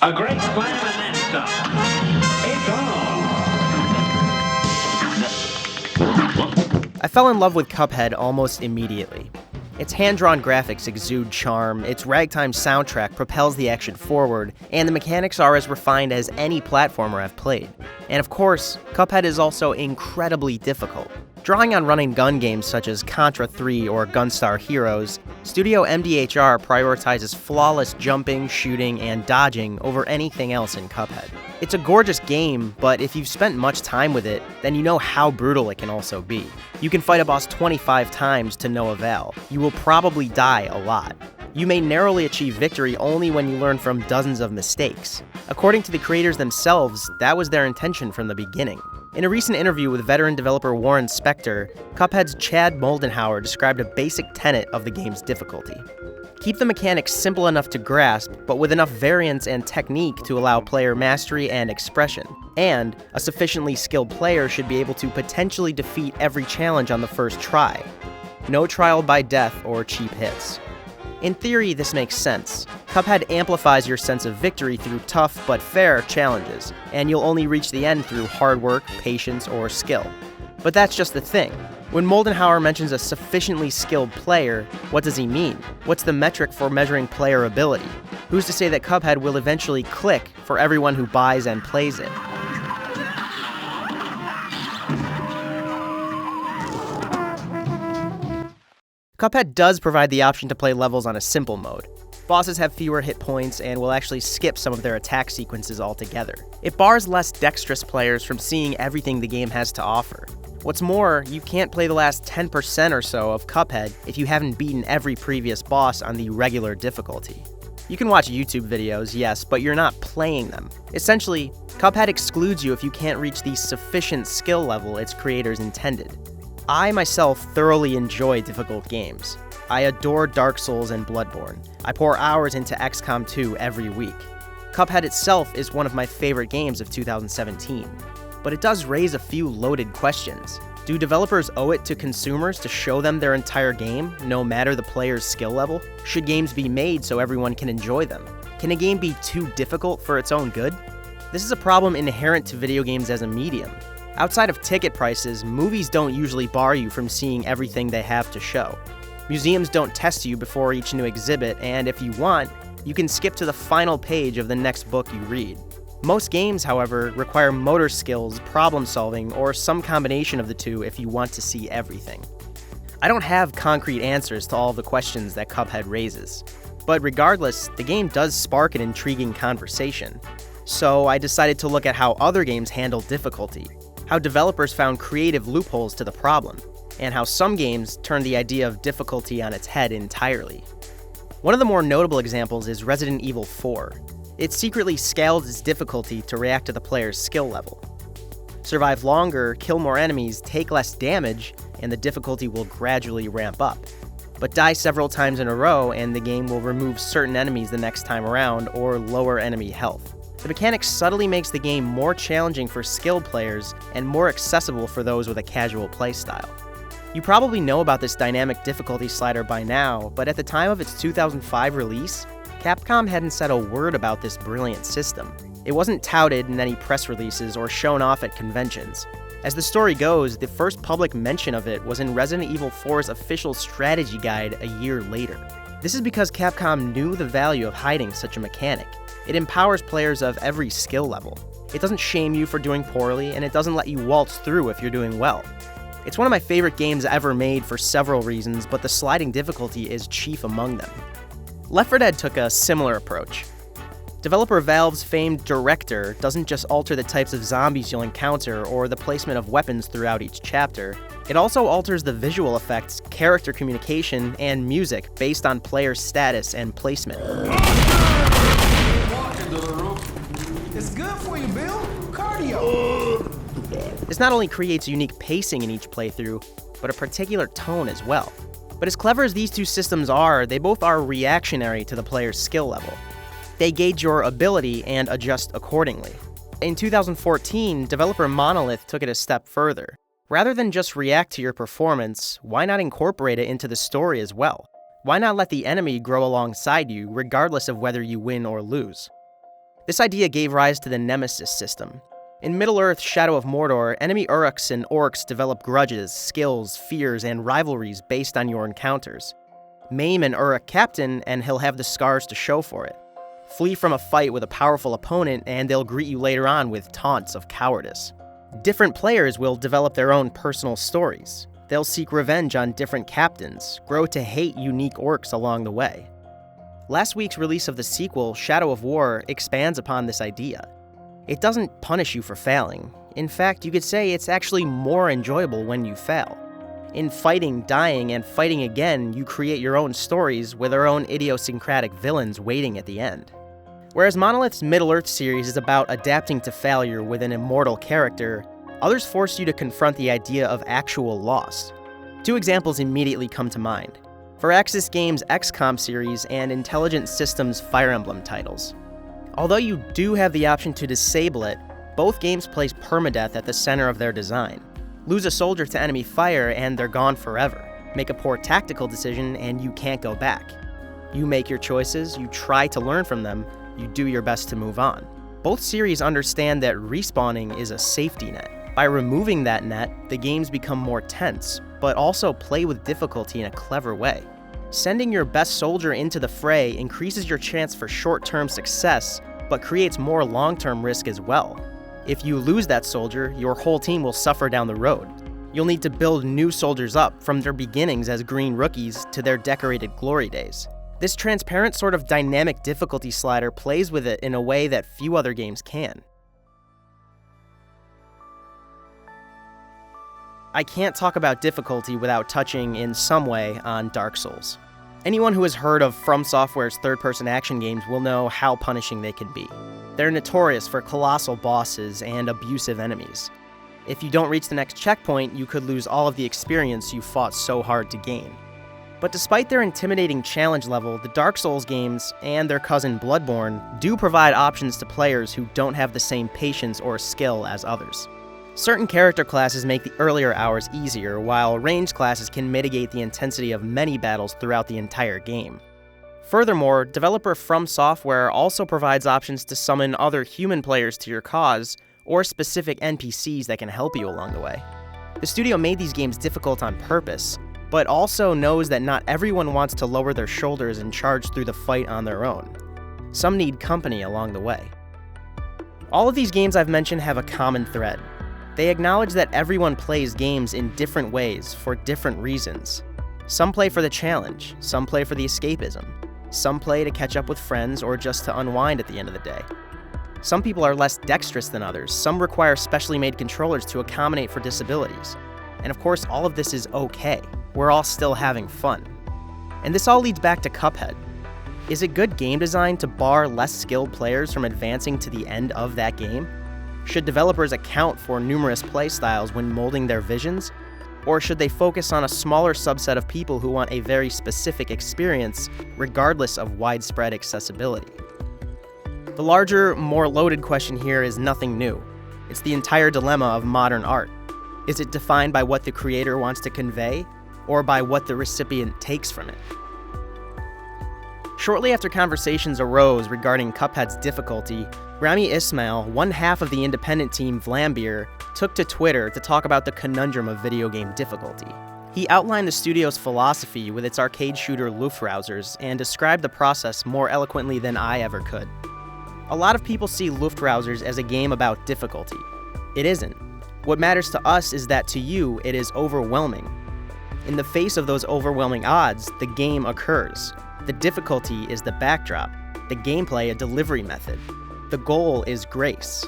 A great slam and then some. It's on. I fell in love with Cuphead almost immediately. Its hand-drawn graphics exude charm, its ragtime soundtrack propels the action forward, and the mechanics are as refined as any platformer I've played. And of course, Cuphead is also incredibly difficult. Drawing on run-and-gun games such as Contra 3 or Gunstar Heroes, Studio MDHR prioritizes flawless jumping, shooting, and dodging over anything else in Cuphead. It's a gorgeous game, but if you've spent much time with it, then you know how brutal it can also be. You can fight a boss 25 times to no avail. You will probably die a lot. You may narrowly achieve victory only when you learn from dozens of mistakes. According to the creators themselves, that was their intention from the beginning. In a recent interview with veteran developer Warren Spector, Cuphead's Chad Moldenhauer described a basic tenet of the game's difficulty. Keep the mechanics simple enough to grasp, but with enough variance and technique to allow player mastery and expression. And a sufficiently skilled player should be able to potentially defeat every challenge on the first try. No trial by death or cheap hits. In theory, this makes sense. Cuphead amplifies your sense of victory through tough but fair challenges, and you'll only reach the end through hard work, patience, or skill. But that's just the thing. When Moldenhauer mentions a sufficiently skilled player, what does he mean? What's the metric for measuring player ability? Who's to say that Cuphead will eventually click for everyone who buys and plays it? Cuphead does provide the option to play levels on a simple mode. Bosses have fewer hit points and will actually skip some of their attack sequences altogether. It bars less dexterous players from seeing everything the game has to offer. What's more, you can't play the last 10% or so of Cuphead if you haven't beaten every previous boss on the regular difficulty. You can watch YouTube videos, yes, but you're not playing them. Essentially, Cuphead excludes you if you can't reach the sufficient skill level its creators intended. I myself thoroughly enjoy difficult games. I adore Dark Souls and Bloodborne. I pour hours into XCOM 2 every week. Cuphead itself is one of my favorite games of 2017. But it does raise a few loaded questions. Do developers owe it to consumers to show them their entire game, no matter the player's skill level? Should games be made so everyone can enjoy them? Can a game be too difficult for its own good? This is a problem inherent to video games as a medium. Outside of ticket prices, movies don't usually bar you from seeing everything they have to show. Museums don't test you before each new exhibit, and if you want, you can skip to the final page of the next book you read. Most games, however, require motor skills, problem solving, or some combination of the two if you want to see everything. I don't have concrete answers to all the questions that Cuphead raises. But regardless, the game does spark an intriguing conversation. So I decided to look at how other games handle difficulty, how developers found creative loopholes to the problem, and how some games turned the idea of difficulty on its head entirely. One of the more notable examples is Resident Evil 4. It secretly scaled its difficulty to react to the player's skill level. Survive longer, kill more enemies, take less damage, and the difficulty will gradually ramp up. But die several times in a row, and the game will remove certain enemies the next time around, or lower enemy health. The mechanic subtly makes the game more challenging for skilled players and more accessible for those with a casual playstyle. You probably know about this dynamic difficulty slider by now, but at the time of its 2005 release, Capcom hadn't said a word about this brilliant system. It wasn't touted in any press releases or shown off at conventions. As the story goes, the first public mention of it was in Resident Evil 4's official strategy guide a year later. This is because Capcom knew the value of hiding such a mechanic. It empowers players of every skill level. It doesn't shame you for doing poorly, and it doesn't let you waltz through if you're doing well. It's one of my favorite games ever made for several reasons, but the sliding difficulty is chief among them. Left 4 Dead took a similar approach. Developer Valve's famed Director doesn't just alter the types of zombies you'll encounter or the placement of weapons throughout each chapter, it also alters the visual effects, character communication, and music based on player status and placement. It's good for you, Bill. Cardio. This not only creates unique pacing in each playthrough, but a particular tone as well. But as clever as these two systems are, they both are reactionary to the player's skill level. They gauge your ability and adjust accordingly. In 2014, developer Monolith took it a step further. Rather than just react to your performance, why not incorporate it into the story as well? Why not let the enemy grow alongside you, regardless of whether you win or lose? This idea gave rise to the Nemesis system. In Middle-earth Shadow of Mordor, enemy Uruks and Orcs develop grudges, skills, fears, and rivalries based on your encounters. Maim an Uruk captain, and he'll have the scars to show for it. Flee from a fight with a powerful opponent, and they'll greet you later on with taunts of cowardice. Different players will develop their own personal stories. They'll seek revenge on different captains, grow to hate unique orcs along the way. Last week's release of the sequel, Shadow of War, expands upon this idea. It doesn't punish you for failing. In fact, you could say it's actually more enjoyable when you fail. In fighting, dying, and fighting again, you create your own stories with their own idiosyncratic villains waiting at the end. Whereas Monolith's Middle-earth series is about adapting to failure with an immortal character, others force you to confront the idea of actual loss. Two examples immediately come to mind: Firaxis Games' XCOM series and Intelligent Systems' Fire Emblem titles. Although you do have the option to disable it, both games place permadeath at the center of their design. Lose a soldier to enemy fire and they're gone forever. Make a poor tactical decision and you can't go back. You make your choices, you try to learn from them, you do your best to move on. Both series understand that respawning is a safety net. By removing that net, the games become more tense, but also play with difficulty in a clever way. Sending your best soldier into the fray increases your chance for short-term success, but creates more long-term risk as well. If you lose that soldier, your whole team will suffer down the road. You'll need to build new soldiers up from their beginnings as green rookies to their decorated glory days. This transparent sort of dynamic difficulty slider plays with it in a way that few other games can. I can't talk about difficulty without touching in some way on Dark Souls. Anyone who has heard of From Software's third-person action games will know how punishing they can be. They're notorious for colossal bosses and abusive enemies. If you don't reach the next checkpoint, you could lose all of the experience you fought so hard to gain. But despite their intimidating challenge level, the Dark Souls games, and their cousin Bloodborne, do provide options to players who don't have the same patience or skill as others. Certain character classes make the earlier hours easier, while ranged classes can mitigate the intensity of many battles throughout the entire game. Furthermore, developer From Software also provides options to summon other human players to your cause, or specific NPCs that can help you along the way. The studio made these games difficult on purpose, but also knows that not everyone wants to lower their shoulders and charge through the fight on their own. Some need company along the way. All of these games I've mentioned have a common thread. They acknowledge that everyone plays games in different ways for different reasons. Some play for the challenge, some play for the escapism, some play to catch up with friends or just to unwind at the end of the day. Some people are less dexterous than others, some require specially made controllers to accommodate for disabilities. And of course, all of this is okay. We're all still having fun. And this all leads back to Cuphead. Is it good game design to bar less skilled players from advancing to the end of that game? Should developers account for numerous playstyles when molding their visions? Or should they focus on a smaller subset of people who want a very specific experience, regardless of widespread accessibility? The larger, more loaded question here is nothing new. It's the entire dilemma of modern art. Is it defined by what the creator wants to convey, or by what the recipient takes from it? Shortly after conversations arose regarding Cuphead's difficulty, Rami Ismail, one half of the independent team Vlambeer, took to Twitter to talk about the conundrum of video game difficulty. He outlined the studio's philosophy with its arcade shooter Luftrausers and described the process more eloquently than I ever could. A lot of people see Luftrausers as a game about difficulty. It isn't. What matters to us is that to you, it is overwhelming. In the face of those overwhelming odds, the game occurs. The difficulty is the backdrop, the gameplay a delivery method. The goal is grace.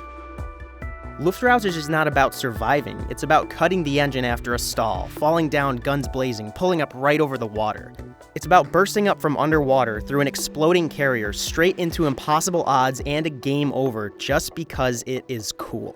Luftrausers is not about surviving, it's about cutting the engine after a stall, falling down guns blazing, pulling up right over the water. It's about bursting up from underwater through an exploding carrier straight into impossible odds and a game over just because it is cool.